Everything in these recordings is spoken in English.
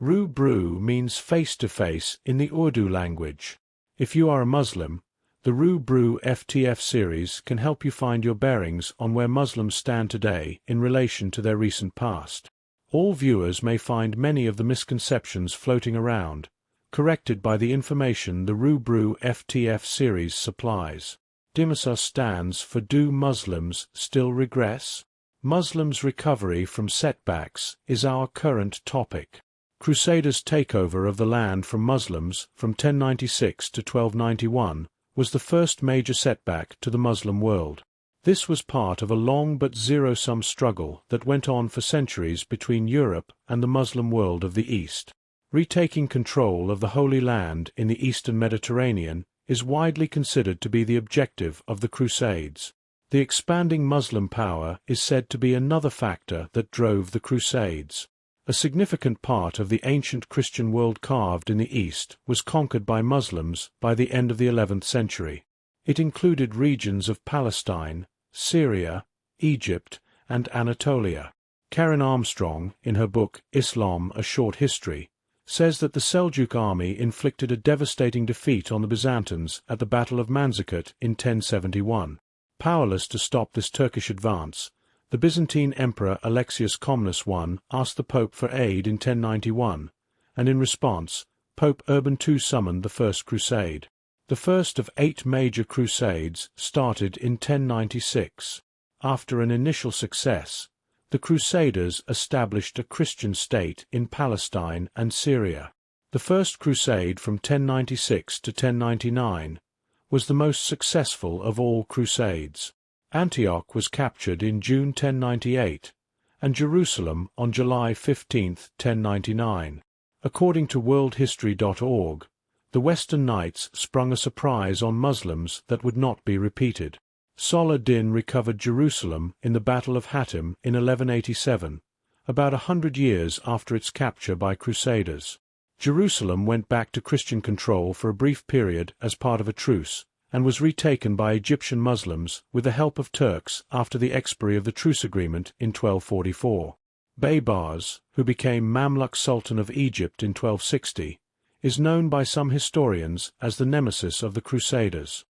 RuBru means face-to-face in the Urdu language. If you are a Muslim, the Ru Bru FTF series can help you find your bearings on where Muslims stand today in relation to their recent past. All viewers may find many of the misconceptions floating around, corrected by the information the Ru Bru FTF series supplies. DMSR stands for Do Muslims Still Regress? Muslims' recovery from setbacks is our current topic. Crusaders' takeover of the land from Muslims from 1096 to 1291 was the first major setback to the Muslim world. This was part of a long but zero-sum struggle that went on for centuries between Europe and the Muslim world of the East. Retaking control of the Holy Land in the Eastern Mediterranean is widely considered to be the objective of the Crusades. The expanding Muslim power is said to be another factor that drove the Crusades. A significant part of the ancient Christian world carved in the East was conquered by Muslims by the end of the 11th century. It included regions of Palestine, Syria, Egypt, and Anatolia. Karen Armstrong, in her book Islam: A Short History, says that the Seljuk army inflicted a devastating defeat on the Byzantines at the Battle of Manzikert in 1071. Powerless to stop this Turkish advance, the Byzantine Emperor Alexius Comnenus I asked the Pope for aid in 1091, and in response, Pope Urban II summoned the First Crusade. The first of 8 major crusades started in 1096. After an initial success, the Crusaders established a Christian state in Palestine and Syria. The First Crusade from 1096 to 1099 was the most successful of all crusades. Antioch was captured in June 1098, and Jerusalem on July 15, 1099. According to worldhistory.org, the Western Knights sprung a surprise on Muslims that would not be repeated. Saladin recovered Jerusalem in the Battle of Hattin in 1187, about 100 years after its capture by Crusaders. Jerusalem went back to Christian control for a brief period as part of a truce, and was retaken by Egyptian Muslims with the help of Turks after the expiry of the truce agreement in 1244. Baybars, who became Mamluk Sultan of Egypt in 1260, is known by some historians as the nemesis of the Crusaders.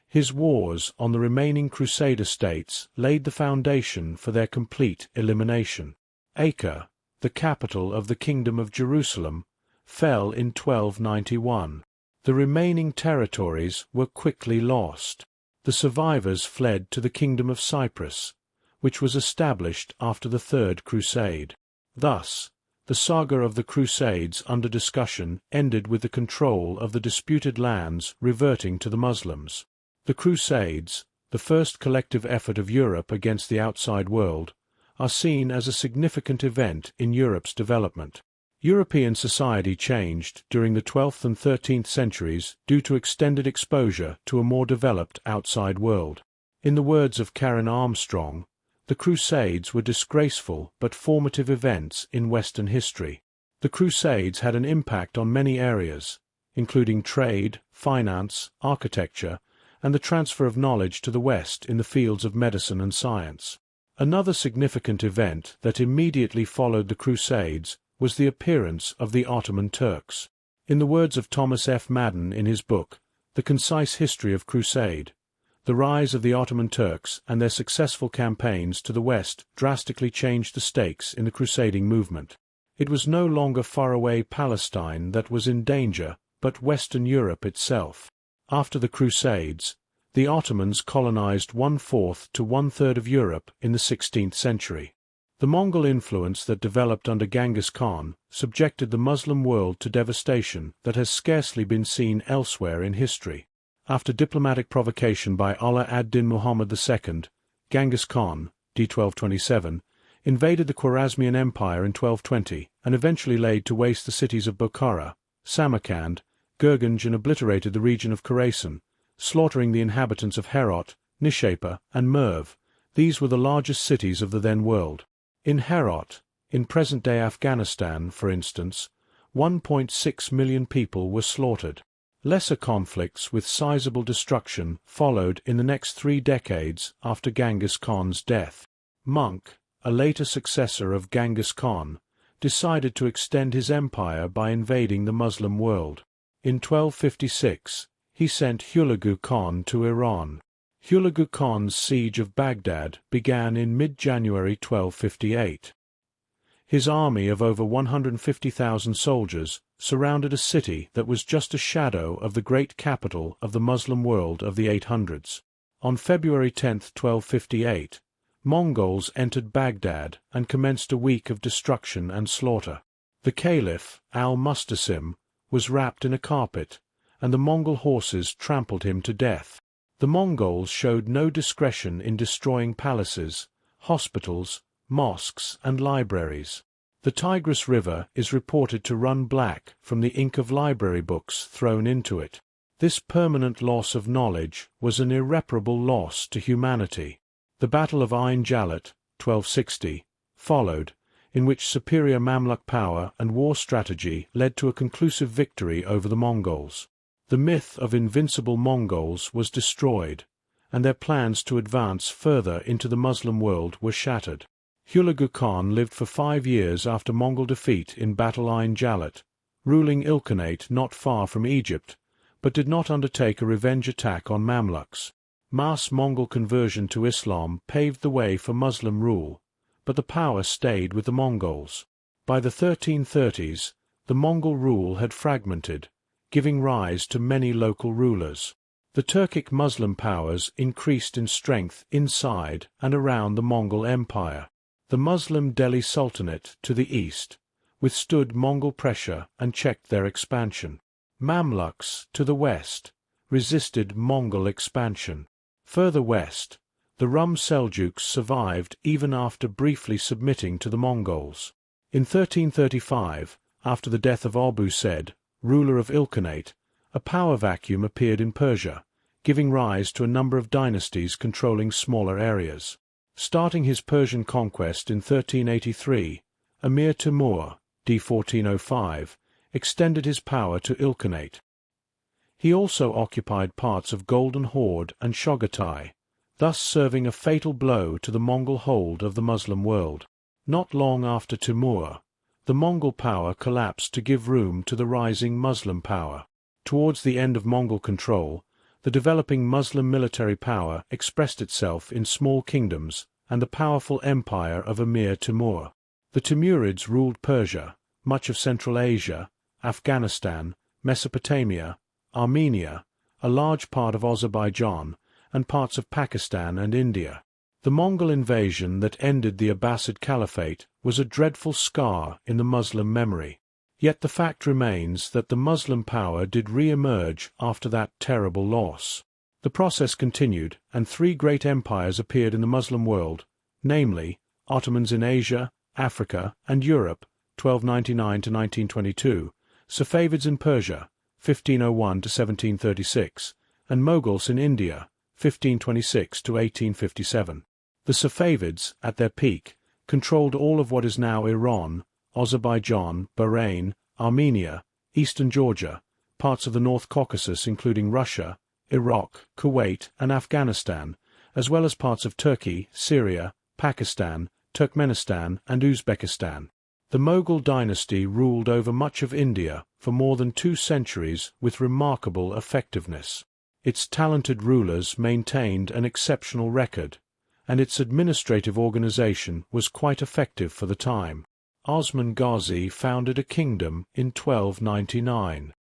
His wars on the remaining Crusader states laid the foundation for their complete elimination. Acre, the capital of the Kingdom of Jerusalem, fell in 1291. The remaining territories were quickly lost. The survivors fled to the Kingdom of Cyprus, which was established after the Third Crusade. Thus, the saga of the Crusades under discussion ended with the control of the disputed lands reverting to the Muslims. The Crusades, the first collective effort of Europe against the outside world, are seen as a significant event in Europe's development. European society changed during the 12th and 13th centuries due to extended exposure to a more developed outside world. In the words of Karen Armstrong, the Crusades were disgraceful but formative events in Western history. The Crusades had an impact on many areas, including trade, finance, architecture, and the transfer of knowledge to the West in the fields of medicine and science. Another significant event that immediately followed the Crusades was the appearance of the Ottoman Turks. In the words of Thomas F. Madden in his book, The Concise History of Crusade, the rise of the Ottoman Turks and their successful campaigns to the West drastically changed the stakes in the crusading movement. It was no longer faraway Palestine that was in danger, but Western Europe itself. After the Crusades, the Ottomans colonized 1/4 to 1/3 of Europe in the 16th century. The Mongol influence that developed under Genghis Khan subjected the Muslim world to devastation that has scarcely been seen elsewhere in history. After diplomatic provocation by Ala ad-Din Muhammad II, Genghis Khan, d. 1227, invaded the Khwarezmian Empire in 1220 and eventually laid to waste the cities of Bokhara, Samarkand, Gurganj, and obliterated the region of Khorasan, slaughtering the inhabitants of Herat, Nishapur, and Merv. These were the largest cities of the then world. In Herat, in present-day Afghanistan, for instance, 1.6 million people were slaughtered. Lesser conflicts with sizable destruction followed in the next 3 decades after Genghis Khan's death. Monk, a later successor of Genghis Khan, decided to extend his empire by invading the Muslim world. In 1256, he sent Hulagu Khan to Iran. Hulagu Khan's siege of Baghdad began in mid-January 1258. His army of over 150,000 soldiers surrounded a city that was just a shadow of the great capital of the Muslim world of the 800s. On February 10, 1258, Mongols entered Baghdad and commenced a week of destruction and slaughter. The Caliph, al-Mustasim, was wrapped in a carpet, and the Mongol horses trampled him to death. The Mongols showed no discretion in destroying palaces, hospitals, mosques, and libraries. The Tigris River is reported to run black from the ink of library books thrown into it. This permanent loss of knowledge was an irreparable loss to humanity. The Battle of Ain Jalut, 1260, followed, in which superior Mamluk power and war strategy led to a conclusive victory over the Mongols. The myth of invincible Mongols was destroyed, and their plans to advance further into the Muslim world were shattered. Hulagu Khan lived for 5 years after Mongol defeat in Battle Ain Jalut, ruling Ilkhanate not far from Egypt, but did not undertake a revenge attack on Mamluks. Mass Mongol conversion to Islam paved the way for Muslim rule, but the power stayed with the Mongols. By the 1330s, the Mongol rule had fragmented, giving rise to many local rulers. The Turkic Muslim powers increased in strength inside and around the Mongol Empire. The Muslim Delhi Sultanate to the east withstood Mongol pressure and checked their expansion. Mamluks to the west resisted Mongol expansion. Further west, the Rum Seljuks survived even after briefly submitting to the Mongols. In 1335, after the death of Abu Said, ruler of Ilkhanate, a power vacuum appeared in Persia, giving rise to a number of dynasties controlling smaller areas. Starting his Persian conquest in 1383, Emir Timur, d. 1405, extended his power to Ilkhanate. He also occupied parts of Golden Horde and Chagatai, thus serving a fatal blow to the Mongol hold of the Muslim world. Not long after Timur, the Mongol power collapsed to give room to the rising Muslim power. Towards the end of Mongol control, the developing Muslim military power expressed itself in small kingdoms and the powerful empire of Emir Timur. The Timurids ruled Persia, much of Central Asia, Afghanistan, Mesopotamia, Armenia, a large part of Azerbaijan, and parts of Pakistan and India. The Mongol invasion that ended the Abbasid Caliphate was a dreadful scar in the Muslim memory. Yet the fact remains that the Muslim power did re-emerge after that terrible loss. The process continued, and 3 great empires appeared in the Muslim world, namely, Ottomans in Asia, Africa, and Europe, 1299 to 1922, Safavids in Persia, 1501 to 1736, and Mughals in India, 1526 to 1857. The Safavids, at their peak, controlled all of what is now Iran, Azerbaijan, Bahrain, Armenia, eastern Georgia, parts of the North Caucasus including Russia, Iraq, Kuwait, and Afghanistan, as well as parts of Turkey, Syria, Pakistan, Turkmenistan, and Uzbekistan. The Mughal dynasty ruled over much of India for more than 2 centuries with remarkable effectiveness. Its talented rulers maintained an exceptional record, and its administrative organization was quite effective for the time. Osman Ghazi founded a kingdom in 1299.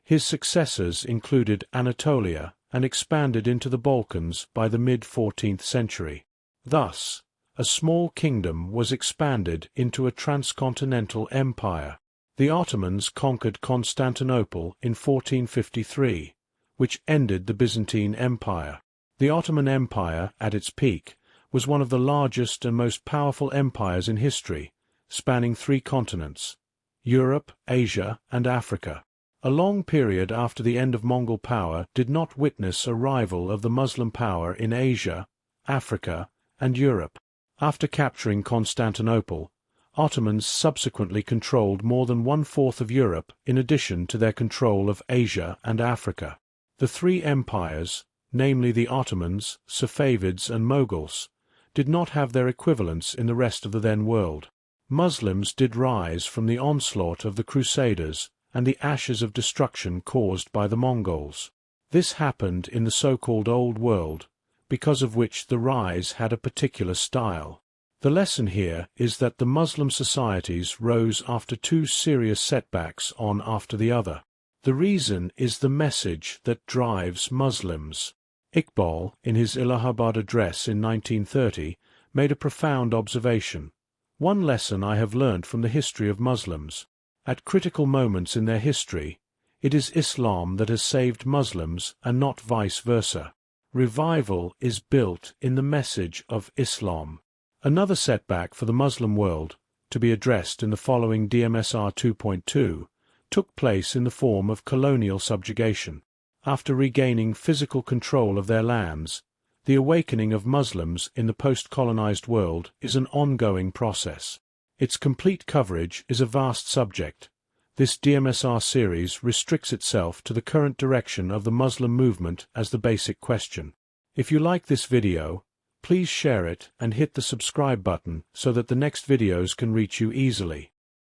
His successors included Anatolia and expanded into the Balkans by the mid-14th century. Thus, a small kingdom was expanded into a transcontinental empire. The Ottomans conquered Constantinople in 1453, which ended the Byzantine Empire. The Ottoman Empire, at its peak, was one of the largest and most powerful empires in history, spanning 3 continents: Europe, Asia, and Africa. A long period after the end of Mongol power did not witness a rival of the Muslim power in Asia, Africa, and Europe. After capturing Constantinople, Ottomans subsequently controlled more than 1/4 of Europe in addition to their control of Asia and Africa. The 3 empires, namely the Ottomans, Safavids, and Mughals, did not have their equivalents in the rest of the then world. Muslims did rise from the onslaught of the Crusaders and the ashes of destruction caused by the Mongols. This happened in the so-called Old World, because of which the rise had a particular style. The lesson here is that the Muslim societies rose after two serious setbacks one after the other. The reason is the message that drives Muslims. Iqbal, in his Allahabad address in 1930, made a profound observation. One lesson I have learnt from the history of Muslims. At critical moments in their history, it is Islam that has saved Muslims and not vice versa. Revival is built in the message of Islam. Another setback for the Muslim world, to be addressed in the following DMSR 2.2, took place in the form of colonial subjugation. After regaining physical control of their lands, the awakening of Muslims in the post-colonized world is an ongoing process. Its complete coverage is a vast subject. This DMSR series restricts itself to the current direction of the Muslim movement as the basic question. If you like this video, please share it and hit the subscribe button so that the next videos can reach you easily.